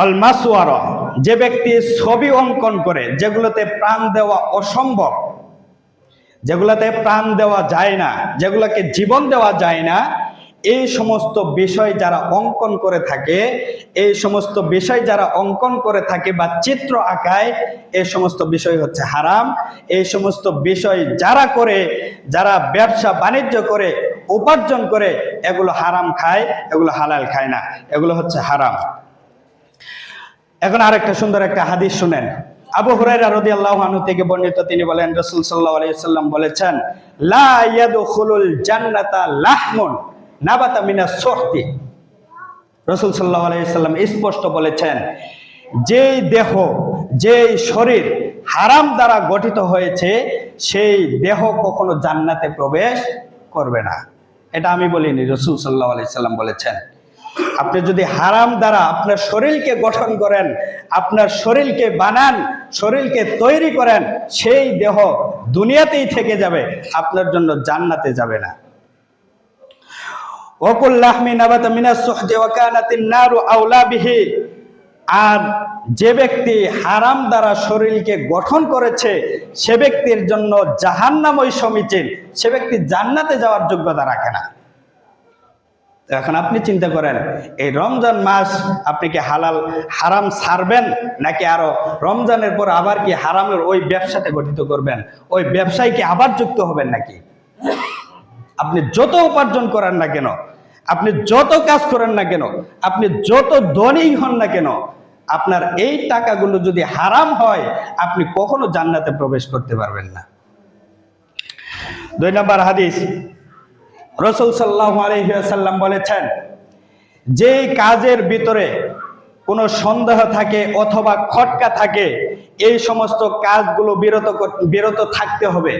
অল মাসওয়ারা, যে ব্যক্তি ছবি অঙ্কন করে, যেগুলোতে প্রাণ দেওয়া অসম্ভব, যেগুলোতে প্রাণ দেওয়া যায় না, যেগুলোকে জীবন দেওয়া যায় না, এই সমস্ত বিষয় যারা অঙ্কন করে থাকে, এই সমস্ত বিষয় যারা অঙ্কন করে থাকে বা চিত্র আঁকায়, এই সমস্ত বিষয় হচ্ছে হারাম। এই সমস্ত বিষয় যারা করে, যারা ব্যবসা বাণিজ্য করে, উপার্জন করে, এগুলো হারাম খায়, এগুলো হালাল খায় না, এগুলো হচ্ছে হারাম। এখন আরেকটা সুন্দর একটা হাদিস শুনেন। আবু হুরায়রা রাদিয়াল্লাহু আনহু থেকে বর্ণিত, তিনি বলেন, রাসূল সাল্লাল্লাহু আলাইহি ওয়াসাল্লাম বলেছেন, লা ইয়াদখুলুল জান্নাতা লাহমুন নাবাতা মিনাস সুহতি। রাসূল সাল্লাল্লাহু আলাইহি ওয়াসাল্লাম স্পষ্ট বলেছেন, যেই দেহ, যেই শরীর হারাম দ্বারা গঠিত হয়েছে, সেই দেহ কখনো জান্নাতে প্রবেশ করবে না। এটা আমি বলিনি, রাসূল সাল্লাল্লাহু আলাইহি ওয়াসাল্লাম বলেছেন। আপনি যদি হারাম দ্বারা আপনার শরীরকে গঠন করেন, আপনার শরীরকে বানান, শরীরকে তৈরি করেন, সেই দেহ দুনিয়াতেই থেকে যাবে, আপনার জন্য জান্নাতে যাবে না। ওয়াকুল লাহমি নাবাতা মিনাস সুহতি ওয়া কানাতিন নারু আওলা বিহি, আর যে ব্যক্তি হারাম দ্বারা শরীরকে গঠন করেছে, সে ব্যক্তির জন্য জাহান্নামই সমীচীন, সে ব্যক্তি জান্নাতে যাওয়ার যোগ্যতা রাখে না। এখন আপনি চিন্তা করেন, এই রমজান মাস আপনি কি হারাম ছাড়বেন, নাকি আরো রমজানের পর আবার কি হারামের ওই ব্যবসাতে গঠিত করবেন, ওই ব্যবসায় কি আবার যুক্ত হবেন নাকি? আপনি যত উপার্জন করেন না কেন, আপনি যত কাজ করেন না কেন, আপনি যত ধনী হন না কেন, আপনার এই টাকাগুলো যদি হারাম হয়, আপনি কখনো জান্নাতে প্রবেশ করতে পারবেন না। 2 নম্বর হাদিস, রাসূল সাল্লাল্লাহু আলাইহি ওয়াসাল্লাম বলেছেন, যে কাজের ভিতরে কোনো সন্দেহ থাকে অথবা খটকা থাকে, এই সমস্ত কাজগুলো বিরত থাকতে হবে।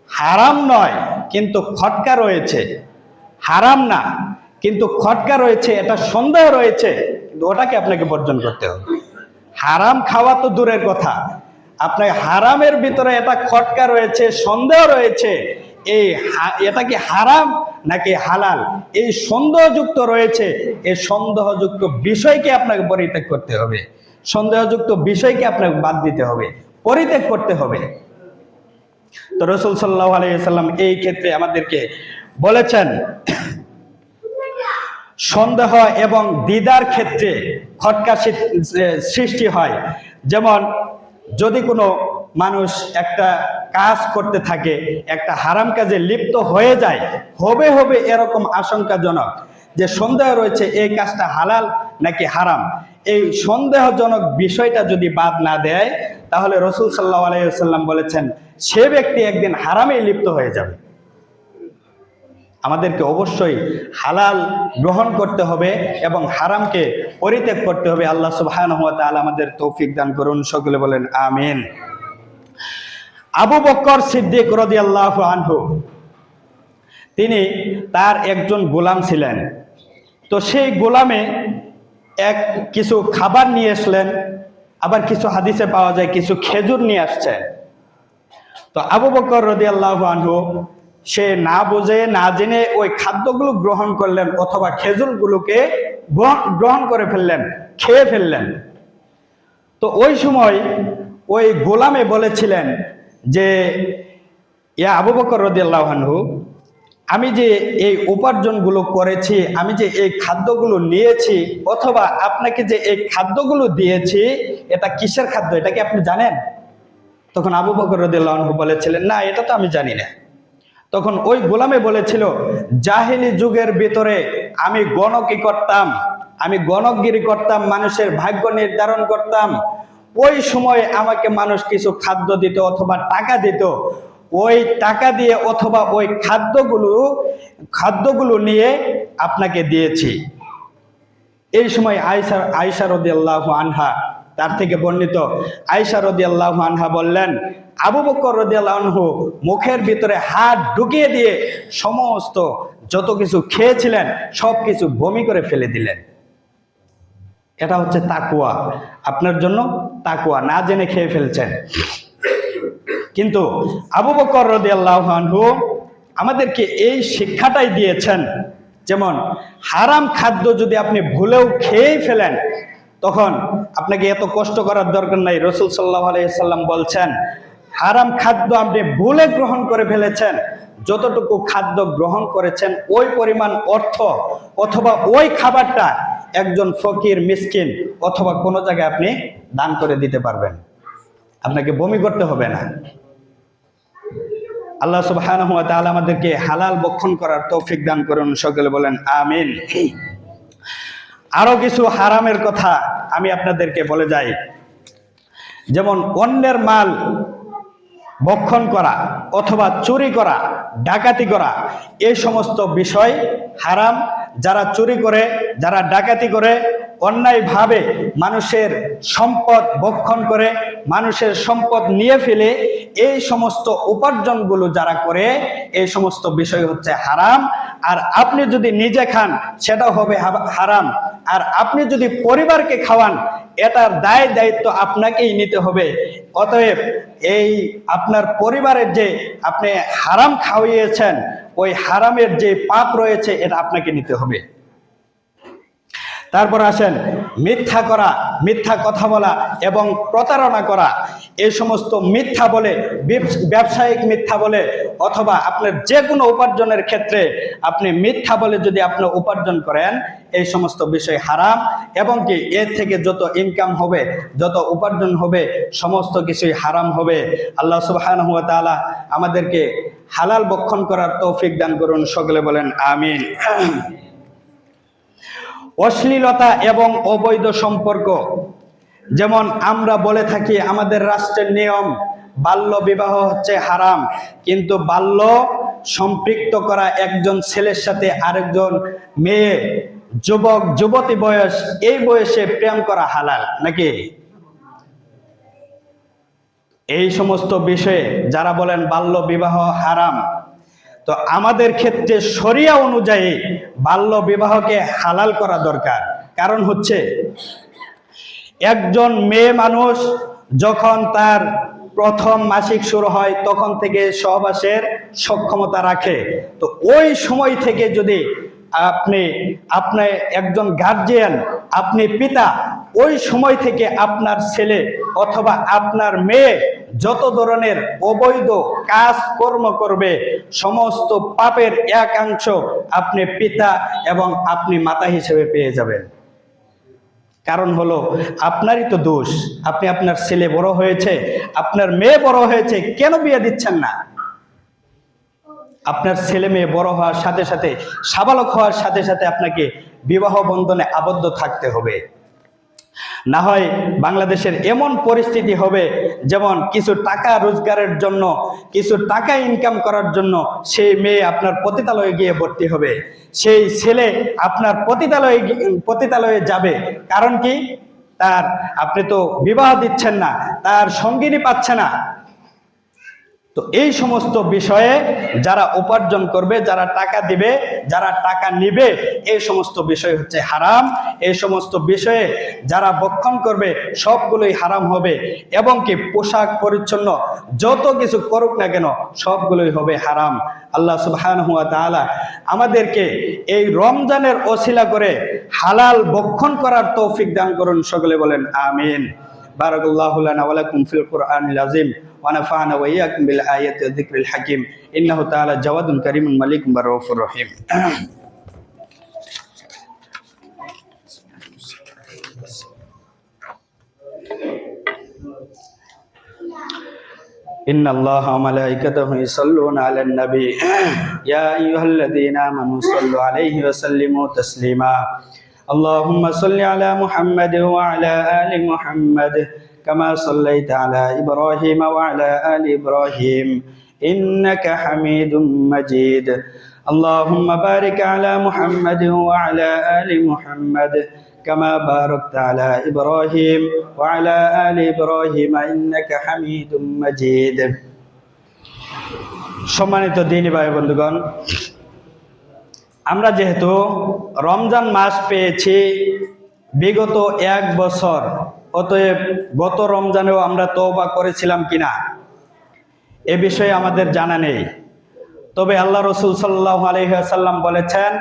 হারাম নয় কিন্তু খটকা রয়েছে, হারাম না কিন্তু খটকা রয়েছে, এটা সন্দেহ রয়েছে, কিন্তু ওটাকে আপনাকে বর্জন করতে হবে। হারাম খাওয়া তো দূরের কথা, আপনার হারামের ভিতরে এটা খটকা রয়েছে, সন্দেহ রয়েছে, এটা কি হারাম নাকি হালাল, এই সন্দেহযুক্ত রয়েছে, এই সন্দেহযুক্ত বিষয়কে আপনাকে পরিত্যাগ করতে হবে, সন্দেহযুক্ত বিষয়কে আপনাকে বাদ দিতে হবে, পরিত্যাগ করতে হবে। তো রাসূল সাল্লাল্লাহু আলাইহি ওয়াসাল্লাম এই ক্ষেত্রে আমাদেরকে বলেছেন, সন্দেহ এবং দ্বিধার ক্ষেত্রে খটকা সৃষ্টি হয়। যেমন যদি কোনো মানুষ একটা কাজ করতে থাকে, একটা হারাম কাজে লিপ্ত হয়ে যায়, হবে হবে এরকম আশঙ্কাজনক যে সন্দেহ রয়েছে এই কাজটা হালাল নাকি হারাম, এই সন্দেহজনক বিষয়টা যদি বাদ না দেয়, তাহলে রাসূল সাল্লাল্লাহু আলাইহি ওয়াসাল্লাম বলেছেন সে ব্যক্তি একদিন হারামে লিপ্ত হয়ে যাবে। আমাদেরকে অবশ্যই হালাল গ্রহণ করতে হবে এবং হারামকে পরিত্যাগ করতে হবে। আল্লাহ সুবহানাহু ওয়া তাআলা আমাদের তৌফিক দান করুন, সকলে বলেন আমিন। আবু বকর সিদ্দিক রাদিয়াল্লাহু আনহু, তিনি তার একজন গোলাম ছিলেন। তো সেই গোলামে কিছু খাবার নিয়ে আসলেন, আবার কিছু হাদিসে পাওয়া যায় কিছু খেজুর নিয়ে আসছেন। তো আবু বকর রাদিয়াল্লাহু আনহু সে না বুঝে না জেনে ওই খাদ্যগুলো গ্রহণ করলেন, অথবা খেজুরগুলোকে গ্রহণ করে ফেললেন, খেয়ে ফেললেন। তো ওই সময় ওই গোলামে বলেছিলেন যে ইয়া আবু বকর রাদিয়াল্লাহু আনহু, আমি যে এই উপার্জনগুলো করেছি, আমি যে এই খাদ্যগুলো নিয়েছি, অথবা আপনাকে যে এই খাদ্যগুলো দিয়েছি, এটা কিসের খাদ্য, এটা কি আপনি জানেন? তখন আবু বকর রাদিয়াল্লাহু আনহু বলেছিলেন, না, এটা তো আমি জানি না। তখন ওই গোলামে বলেছিল, জাহেলি যুগের ভিতরে আমি গণকি করতাম, আমি গণকগিরি করতাম, মানুষের ভাগ্য নির্ধারণ করতাম। ওই সময় আমাকে মানুষ কিছু খাদ্য দিত অথবা টাকা দিত, ওই টাকা দিয়ে অথবা ওই খাদ্যগুলো নিয়ে আপনাকে দিয়েছি। এই সময় আয়েশা রাদিয়াল্লাহু আনহা, তার থেকে বর্ণিত, আয়েশা রাদিয়াল্লাহু আনহা বললেন, আবু বকর রাদিয়াল্লাহু আনহু মুখের ভিতরে হাত ঢুকিয়ে দিয়ে সমস্ত যত কিছু খেয়েছিলেন সব কিছু বমি করে ফেলে দিলেন। এটা হচ্ছে তাকওয়া, আপনার জন্য তাকওয়া, না জেনে খেয়ে ফেলছেন। কিন্তু আবু বকর রাদিয়াল্লাহু আনহু আমাদেরকে এই শিক্ষাটাই দিয়েছেন, যেমন হারাম খাদ্য যদি আপনি ভুলেও খেয়ে ফেলেন, তখন আপনাকে এত কষ্ট করার দরকার নাই। রাসূল সাল্লাল্লাহু আলাইহি ওয়াসাল্লাম বলছেন, হারাম খাদ্য আপনি ভুলে গ্রহণ করে ফেলেছেন, যতটুকু খাদ্য গ্রহণ করেছেন ওই পরিমাণ অর্থ অথবা ওই খাবারটা একজন ফকির, মিসকিন অথবা কোনো জায়গায় আপনি দান করে দিতে পারবেন, আপনাকে বমি করতে হবে না। আল্লাহ সুবহানাহু ওয়া তাআলা আমাদেরকে হালাল ভক্ষণ করার তৌফিক দান করুন, সকলে বলেন আমিন। আরো কিছু হারামের কথা আমি আপনাদেরকে বলে যাই, যেমন অন্যের মাল ভক্ষণ করা অথবা চুরি করা, ডাকাতি করা, এই সমস্ত বিষয় হারাম। যারা চুরি করে, যারা ডাকাতি করে, অন্যায়ভাবে মানুষের সম্পদ ভক্ষণ করে, মানুষের সম্পদ নিয়ে ফেলে, এই সমস্ত উপার্জনগুলো যারা করে, এই সমস্ত বিষয় হচ্ছে হারাম। আর আপনি যদি নিজে খান সেটাও হবে হারাম, আর আপনি যদি পরিবারকে খাওয়ান এটার দায় দায়িত্ব আপনাকেই নিতে হবে। অতএব এই আপনার পরিবারের যে আপনি হারাম খাওয়িয়েছেন, ওই হারামের যে পাপ রয়েছে এটা আপনাকে নিতে হবে। তারপর আসেন মিথ্যা করা, মিথ্যা কথা বলা এবং প্রতারণা করা। এই সমস্ত মিথ্যা বলে, ব্যবসায়িক মিথ্যা বলে অথবা আপনার যে কোনো উপার্জনের ক্ষেত্রে আপনি মিথ্যা বলে যদি আপনি উপার্জন করেন, এই সমস্ত বিষয় হারাম। এবং কি এর থেকে যত ইনকাম হবে, যত উপার্জন হবে, সমস্ত কিছুই হারাম হবে। আল্লাহ সুবহানাহু ওয়া তাআলা আমাদেরকে হালাল ভক্ষণ করার তৌফিক দান করুন, সকলে বলেন আমিন। অশ্লীলতা এবং অবৈধ সম্পর্ক, যেমন আমরা বলে থাকি আমাদের রাষ্ট্রের নিয়ম বাল্য বিবাহ হচ্ছে হারাম, কিন্তু বাল্য সম্পৃক্ত করা একজন ছেলের সাথে আরেকজন মেয়ে, যুবক যুবতী বয়স, এই বয়সে প্রেম করা হালাল নাকি? এই সমস্ত বিষয়ে যারা বলেন বাল্য বিবাহ হারাম, তো আমাদের ক্ষেত্রে শরিয়া অনুযায়ী বাল্য বিবাহকে হালাল করা দরকার। কারণ হচ্ছে একজন মেয়ে মানুষ যখন তার প্রথম মাসিক শুরু হয় তখন থেকে সহবাসের সক্ষমতা রাখে। তো ওই সময় থেকে যদি আপনি একজন গার্জিয়ান, আপনি পিতা, ওই সময় থেকে আপনার ছেলে অথবা আপনার মেয়ে যত ধরনের অবৈধ কাজ কর্ম করবে, সমস্ত পাপের একাংশ আপনি পিতা এবং আপনি মাতা হিসেবে পেয়ে যাবেন। কারণ হলো আপনারই তো দোষ। আপনি আপনার ছেলে বড় হয়েছে, আপনার মেয়ে বড় হয়েছে, কেন বিয়ে দিচ্ছেন না? আপনার ছেলে মেয়ে বড় হওয়ার সাথে সাথে, সাবালক হওয়ার সাথে সাথে আপনাকে বিবাহ বন্ধনে আবদ্ধ থাকতে হবে। না হয় বাংলাদেশের এমন পরিস্থিতি হবে, যেমন কিছু টাকা রোজগারের জন্য, কিছু টাকা ইনকাম করার জন্য সেই মেয়ে আপনার পতিতালয়ে গিয়ে ভর্তি হবে, সেই ছেলে আপনার পতিতালয়ে যাবে। কারণ কি? আপনি তো বিবাহ দিচ্ছেন না, তার সঙ্গিনী পাচ্ছে না। তো এই সমস্ত বিষয়ে যারা উপার্জন করবে, যারা টাকা দিবে, যারা টাকা নিবে, এই সমস্ত বিষয় হচ্ছে হারাম। এই সমস্ত বিষয়ে যারা বক্ষণ করবে সবগুলোই হারাম হবে, এবং কি পোশাক পরিচ্ছন্ন যত কিছু করুক না কেন সবগুলোই হবে হারাম। আল্লাহ সুবহানাহু ওয়া তাআলা আমাদেরকে এই রমজানের ওসিলা করে হালাল বক্ষণ করার তৌফিক দান করুন। সকলে বলেন আমিন। বারাকাল্লাহু লানা ওয়া লাকুম ফিল কুরআনিল আযীম ওয়া নাফা'না ওয়া ইয়্যাকুম বিল আয়াতি ওয়া যিকরিল হাকীম। ইন্নাহু তাআলা জাওয়াদুন কারীমুন মালিকুম রাউফুর রহিম। ইন্নাল্লাহা ওয়া মালাইকাতাহু ইউসাল্লুনা আলান নবী ইয়া আইয়ুহাল্লাযীনা আমানু সাল্লু আলাইহি ওয়া সাল্লিমু তাসলিমা। আল্লাহুম্মা সাল্লি আলা মুহাম্মাদ ওয়া আলা আলি মুহাম্মাদ কামা সাল্লাইতা আলা ইব্রাহিম ওয়া আলা আলি ইব্রাহিম ইন্নাকা হামিদুম মাজিদ। আল্লাহুম্মা বারিক আলা মুহাম্মাদ ওয়া আলা আলি মুহাম্মাদ كما باركت على إبراهيم وعلى آل إبراهيم إنك حميد مجيد। সম্মানিত দিনী ভাই বন্ধুগণ, আমরা যেহেতু রমজান মাস পেয়েছি বিগত 1 বছর, অতএব গত রমজানেও আমরা তওবা করেছিলাম কিনা এ বিষয়ে আমাদের জানা নেই। তবে আল্লাহ রাসূল সাল্লাল্লাহু আলাইহি ওয়াসাল্লাম বলেছেন,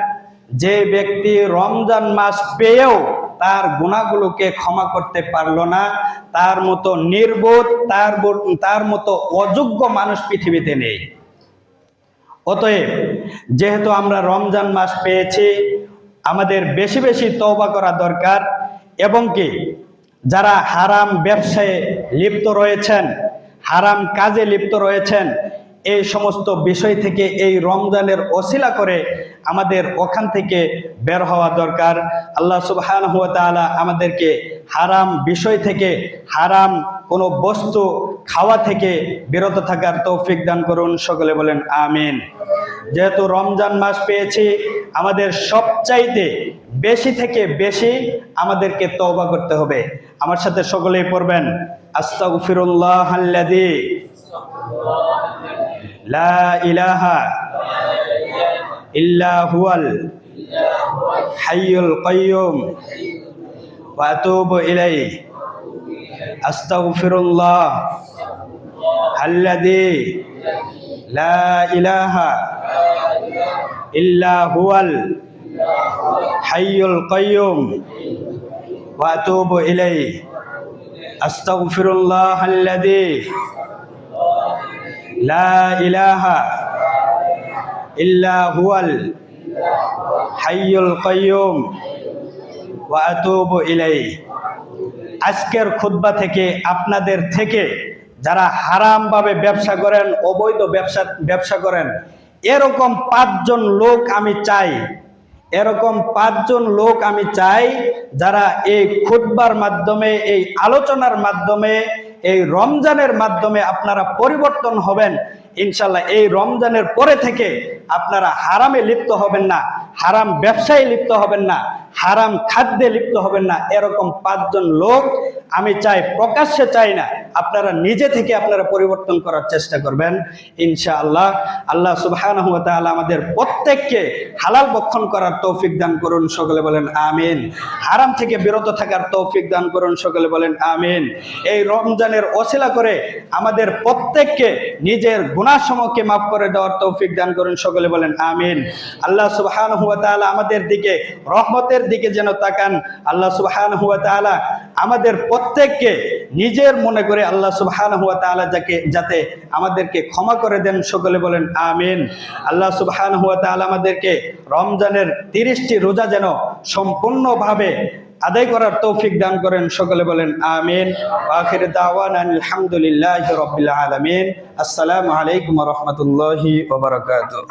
যে ব্যক্তি রমজান মাস পেয়েও তার গুনাহগুলোকে ক্ষমা করতে পারলো না, তার মতো নির্বোধ, তার মতো অযোগ্য মানুষ পৃথিবীতে নেই। অতএব যেহেতু আমরা রমজান মাস পেয়েছি, আমাদের বেশি বেশি তওবা করা দরকার। এবং কি যারা হারাম ব্যবসায় লিপ্ত রয়েছেন, হারাম কাজে লিপ্ত রয়েছেন, এই সমস্ত বিষয় থেকে এই রমজানের ওসিলা করে আমাদের ওখান থেকে বের হওয়া দরকার। আল্লাহ সুবহানাহু ওয়া তাআলা আমাদেরকে হারাম বিষয় থেকে, হারাম কোনো বস্তু খাওয়া থেকে বিরত থাকার তৌফিক দান করুন। সকলে বলেন আমিন। যেহেতু রমজান মাস পেয়েছি, আমাদের সবচাইতে বেশি থেকে বেশি আমাদেরকে তওবা করতে হবে। আমার সাথে সকলেই পড়বেন, আস্তাগফিরুল্লাহাল্লাযী লা ইলাহা ইল্লা হুয়াল হাইয়ুল কাইয়্যুম ওয়া আতুবু ইলাইহি। আস্তাগফিরুল্লাহ আল্লাযী লা ইলাহা ইল্লা হুয়াল হাইয়ুল কাইয়্যুম ওয়া আতুবু ইলাইহি। আস্তাগফিরুল্লাহ আল্লাযী লা ইলাহা ইল্লা হুয়াল হাইয়ুল কাইয়্যুম ওয়া আতুবু ইলাইহি। আজকের খুতবা থেকে আপনাদের থেকে যারা হারামভাবে ব্যবসা করেন, অবৈধ ব্যবসা করেন, এরকম 5 জন লোক আমি চাই, এরকম 5 জন লোক আমি চাই যারা এই খুতবার মাধ্যমে, এই আলোচনার মাধ্যমে, এই রমজানের মাধ্যমে আপনারা পরিবর্তন হবেন। ইনশাল্লাহ এই রমজানের পরে থেকে আপনারা হারামে লিপ্ত হবেন না, হারাম ব্যবসায় লিপ্ত হবেন না, হারাম খাদ্যে লিপ্ত হবেন না। এরকম 5 জন লোক আমি চাই, প্রকাশ্যে চাই না, আপনারা নিজে থেকে আপনারা পরিবর্তন করার চেষ্টা করবেন ইনশাআল্লাহ। আল্লাহ সুবহানাহু ওয়া তাআলা আমাদের প্রত্যেককে হালাল ভক্ষণ করার তৌফিক দান করুন। সকলে বলেন আমিন। হারাম থেকে বিরত থাকার তৌফিক দান করুন। সকলে বলেন আমিন। এই রমজানের ওসিলা করে আমাদের প্রত্যেককে নিজের গুনাহসমূহকে মাফ করে দেওয়ার তৌফিক দান করুন। সকলে বলেন আমিন। আল্লাহ সুবহানাহু ওয়া তাআলা আমাদের দিকে রহমতের দিকে যেন তাকান। আল্লাহ সুবহানাহু ওয়া তাআলা আমাদের প্রত্যেককে নিজের মনে করে আল্লাহ সুবহানাহু ওয়া তাআলা যাতে আমাদেরকে ক্ষমা করে দেন। সকলে বলেন আমিন। আল্লাহ সুবহানাহু ওয়া তাআলা আমাদেরকে রমজানের 30টি রোজা যেন সম্পূর্ণভাবে আদায় করার তৌফিক দান করেন। সকলে বলেন আমিন। আখির দাওয়ানা আলহামদুলিল্লাহি রাব্বিল আলামিন। আসসালামু আলাইকুম ওয়া রাহমাতুল্লাহি ওয়া বারাকাতুহু।